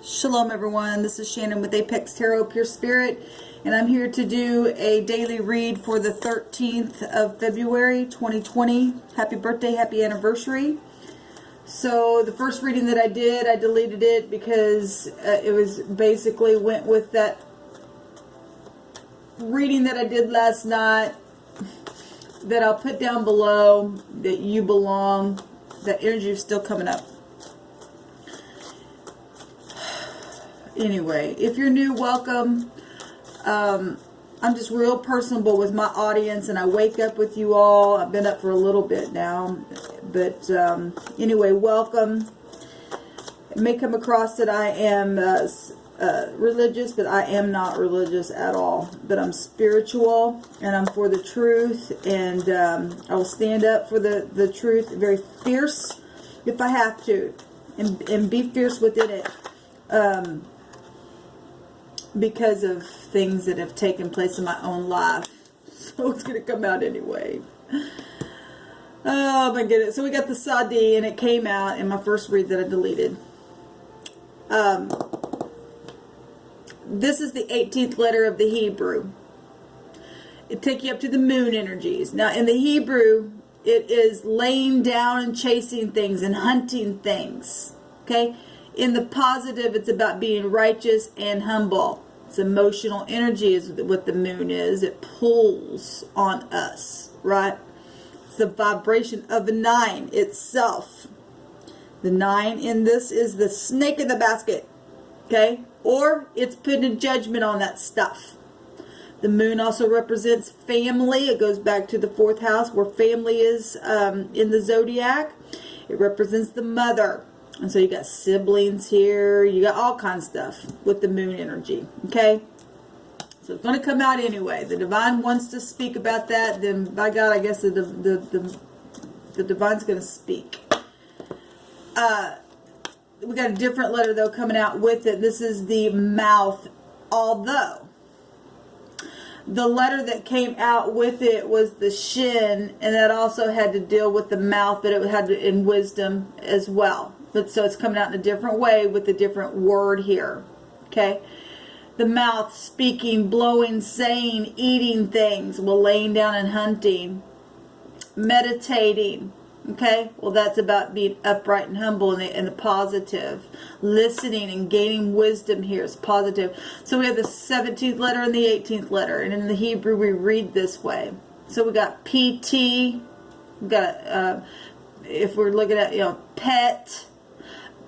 Shalom everyone, this is Shannon with Apex Tarot Pure Spirit, and I'm here to do a daily read for the 13th of February 2020. Happy birthday, happy anniversary. So the first reading that I did, I deleted it because it was basically went with that reading that I did last night that I'll put down below, that you belong. That energy is still coming up. Anyway, if you're new, welcome. I'm just real personable with my audience, and I wake up with you all. I've been up for a little bit now, but anyway, welcome. It may come across that I am religious, but I am not religious at all. But I'm spiritual, and I'm for the truth, and I will stand up for the truth, very fierce if I have to, and be fierce within it. Because of things that have taken place in my own life. So it's going to come out anyway. Oh my goodness. So we got the Sadi, and it came out in my first read that I deleted. This is the 18th letter of the Hebrew. It takes you up to the moon energies. Now in the Hebrew, it is laying down and chasing things and hunting things. Okay? In the positive, it's about being righteous and humble. It's emotional energy is what the moon is. It pulls on us, right? It's the vibration of the 9 itself. The 9 in this is the snake in the basket, okay? Or it's putting a judgment on that stuff. The moon also represents family. It goes back to the 4th house where family is in the zodiac. It represents the mother. And so you got siblings here. You got all kinds of stuff with the moon energy. Okay? So it's going to come out anyway. The divine wants to speak about that. Then, by God, I guess the divine's going to speak. We got a different letter, though, coming out with it. This is the mouth. Although the letter that came out with it was the shin. And that also had to deal with the mouth. But it had to, in wisdom as well. But so it's coming out in a different way with a different word here. Okay? The mouth, speaking, blowing, saying, eating things. Well, laying down and hunting. Meditating. Okay? Well, that's about being upright and humble in the positive. Listening and gaining wisdom here is positive. So we have the 17th letter and the 18th letter. And in the Hebrew, we read this way. So we got PT. We got, if we're looking at, pet.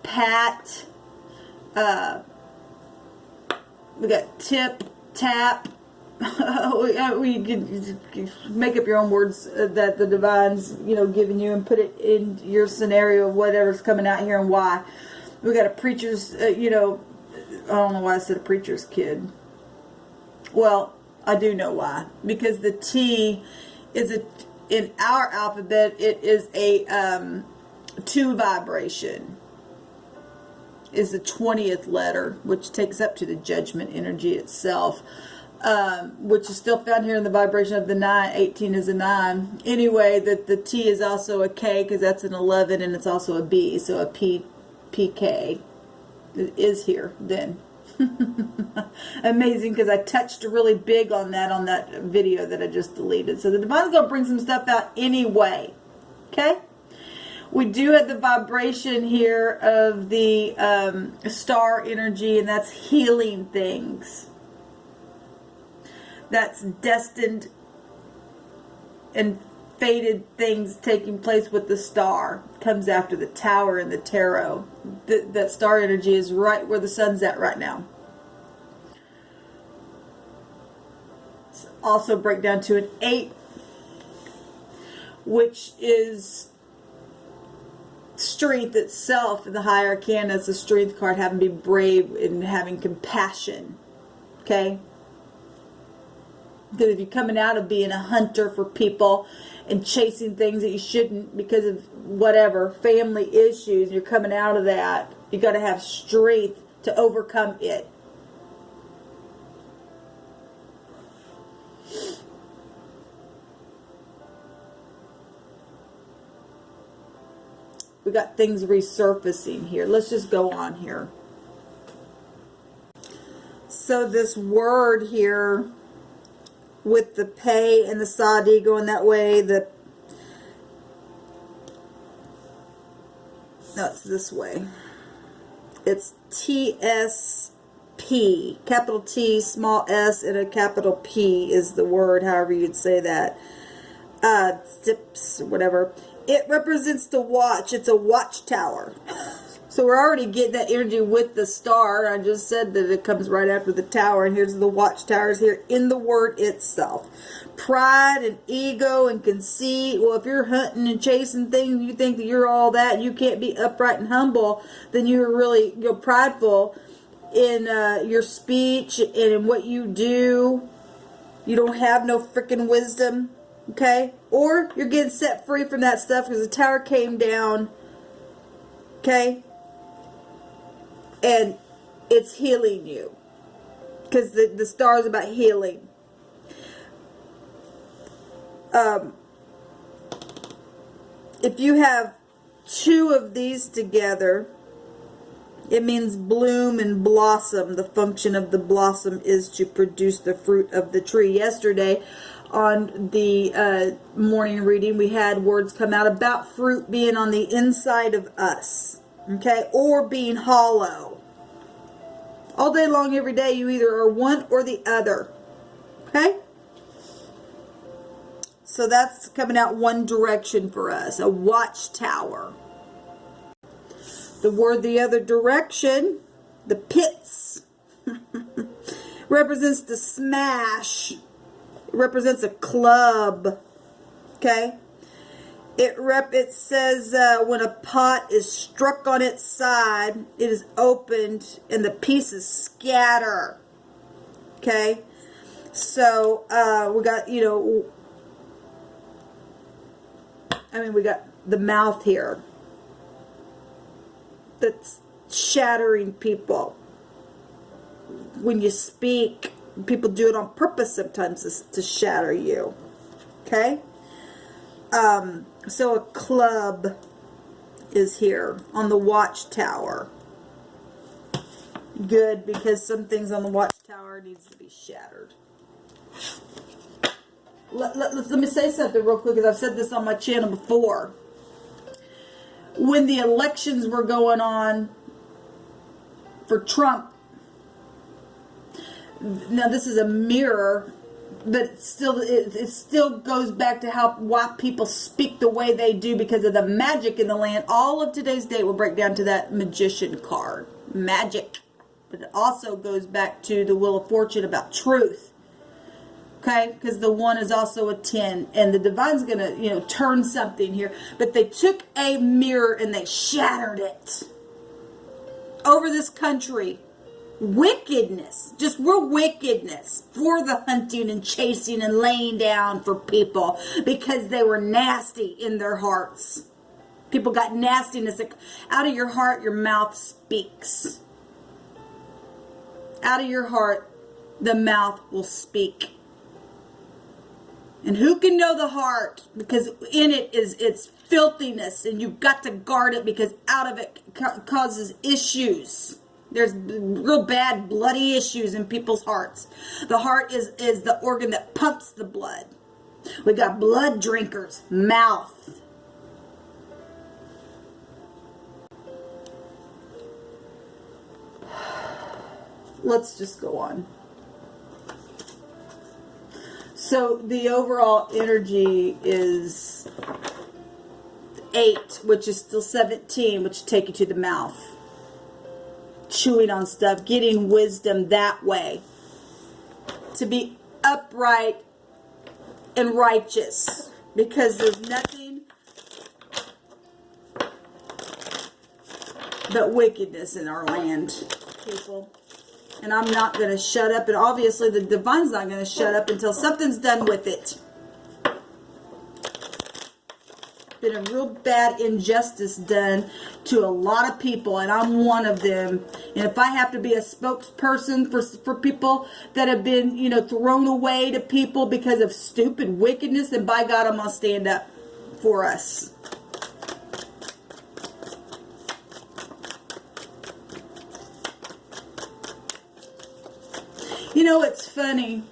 Pat, we got tip, tap. We could make up your own words that the divine's, giving you, and put it in your scenario of whatever's coming out here and why. We got a preacher's, I don't know why I said a preacher's kid. Well, I do know why. Because the T is in our alphabet, it is a 2 vibration. Is the 20th letter, which takes up to the judgment energy itself, which is still found here in the vibration of the 9. 18 is a 9. Anyway, the T is also a K because that's an 11, and it's also a B, so a PK is here then. Amazing, because I touched really big on that video that I just deleted. So the divine's going to bring some stuff out anyway. Okay? We do have the vibration here of the star energy, and that's healing things. That's destined and fated things taking place with the star. Comes after the tower in the tarot. That star energy is right where the sun's at right now. Also break down to an 8, which is strength itself. In the higher arcana, it's a strength card, having to be brave and having compassion. Okay? Because if you're coming out of being a hunter for people and chasing things that you shouldn't because of whatever, family issues, you're coming out of that, you got to have strength to overcome it. We got things resurfacing here. Let's just go on here. So this word here with the pay and the Sadi going that way, no, it's this way. It's TSP, capital T, small s, and a capital P is the word, however you'd say that. Stips, whatever. It represents the watch. It's a watchtower. So we're already getting that energy with the star. I just said that it comes right after the tower, and here's the watchtowers here in the word itself. Pride and ego and conceit. Well, if you're hunting and chasing things, you think that you're all that, you can't be upright and humble, then you're really prideful in your speech and in what you do. You don't have no freaking wisdom, okay? Or you're getting set free from that stuff because the tower came down, okay? And it's healing you because the star is about healing. If you have two of these together, it means bloom and blossom. The function of the blossom is to produce the fruit of the tree. Yesterday on the morning reading, we had words come out about fruit being on the inside of us, okay, or being hollow. All day long, every day, you either are one or the other, okay? So that's coming out one direction for us, a watchtower. The word the other direction, the pits, represents the smash. It represents a club, okay? It says when a pot is struck on its side, it is opened and the pieces scatter, okay? So we got, we got the mouth here that's shattering people. When you speak, people do it on purpose sometimes to shatter you, okay? So a club is here on the watchtower. Good, because some things on the watchtower needs to be shattered. Let me say something real quick, because I've said this on my channel before. When the elections were going on for Trump, now this is a mirror, but it still goes back to why people speak the way they do because of the magic in the land. All of today's date will break down to that magician card, magic, but it also goes back to the Wheel of Fortune about truth. Okay, because the 1 is also a 10, and the divine's going to, turn something here. But they took a mirror and they shattered it over this country. Wickedness, just real wickedness for the hunting and chasing and laying down for people because they were nasty in their hearts. People got nastiness. Out of your heart, your mouth speaks. Out of your heart, the mouth will speak. And who can know the heart? Because in it is its filthiness, and you've got to guard it because out of it causes issues. There's real bad bloody issues in people's hearts. The heart is the organ that pumps the blood. We got blood drinkers, mouth. Let's just go on. So the overall energy is 8, which is still 17, which take you to the mouth. Chewing on stuff, getting wisdom that way. To be upright and righteous. Because there's nothing but wickedness in our land, people. And I'm not going to shut up. And obviously the divine's not going to shut up until something's done with it. Been a real bad injustice done to a lot of people, and I'm one of them. And if I have to be a spokesperson for people that have been, thrown away to people because of stupid wickedness, then by God, I'm going to stand up for us. You know, it's funny.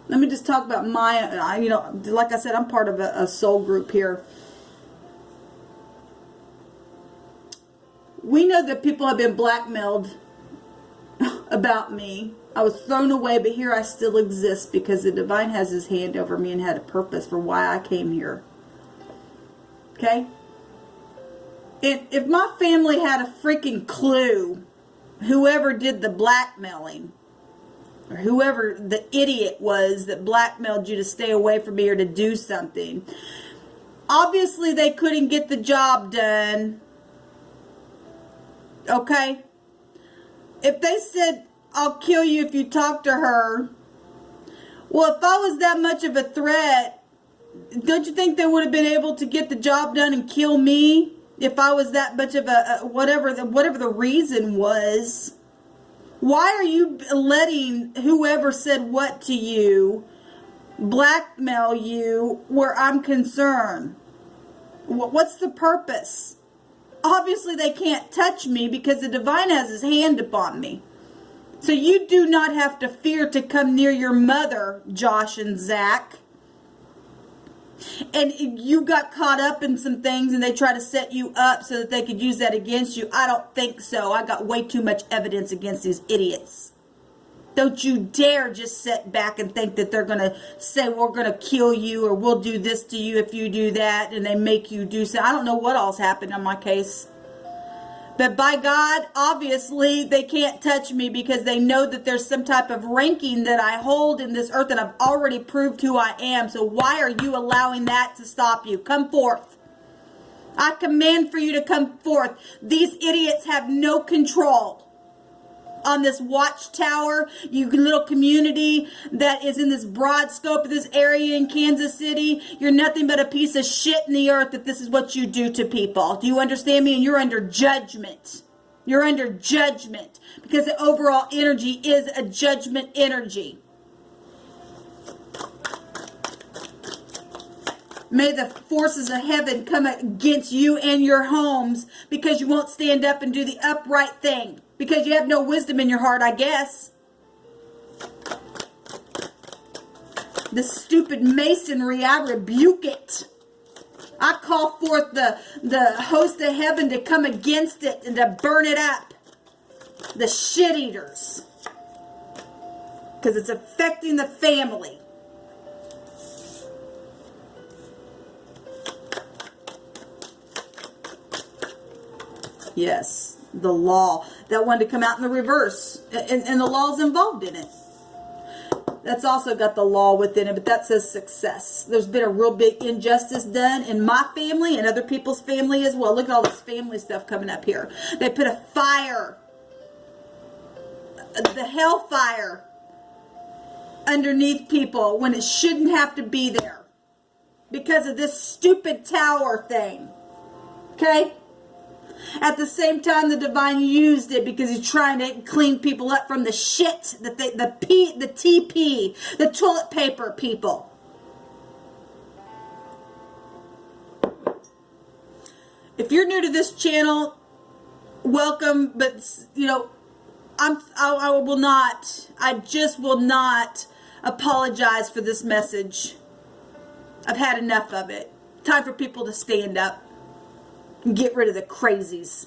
Let me just talk about my, you know, like I said, I'm part of a soul group here. We know that people have been blackmailed about me. I was thrown away, but here I still exist because the divine has his hand over me and had a purpose for why I came here. Okay? And if my family had a freaking clue, whoever did the blackmailing, or whoever the idiot was that blackmailed you to stay away from me or to do something, obviously they couldn't get the job done. Okay? If they said, I'll kill you if you talk to her, well, if I was that much of a threat, don't you think they would have been able to get the job done and kill me? If I was that much of a whatever the reason was. Why are you letting whoever said what to you blackmail you where I'm concerned? What's the purpose? Obviously they can't touch me because the divine has his hand upon me. So you do not have to fear to come near your mother, Josh and Zach. And you got caught up in some things and they try to set you up so that they could use that against you. I don't think so. I got way too much evidence against these idiots. Don't you dare just sit back and think that they're going to say, we're going to kill you or we'll do this to you if you do that, and they make you do so. I don't know what else happened on my case. But by God, obviously, they can't touch me because they know that there's some type of ranking that I hold in this earth and I've already proved who I am. So why are you allowing that to stop you? Come forth. I command for you to come forth. These idiots have no control on this watchtower, you little community that is in this broad scope of this area in Kansas City. You're nothing but a piece of shit in the earth if this is what you do to people. Do you understand me? And you're under judgment. You're under judgment because the overall energy is a judgment energy. May the forces of heaven come against you and your homes because you won't stand up and do the upright thing. Because you have no wisdom in your heart, I guess. The stupid masonry, I rebuke it. I call forth the host of heaven to come against it and to burn it up. The shit eaters. Because it's affecting the family. Yes, the law. That one to come out in the reverse. And the law's involved in it. That's also got the law within it, but that says success. There's been a real big injustice done in my family and other people's family as well. Look at all this family stuff coming up here. They put a fire, the hellfire, underneath people when it shouldn't have to be there because of this stupid tower thing. Okay? At the same time, the divine used it because he's trying to clean people up from the shit that the TP, the toilet paper people. If you're new to this channel, welcome. But you know, I just will not apologize for this message. I've had enough of it. Time for people to stand up. Get rid of the crazies.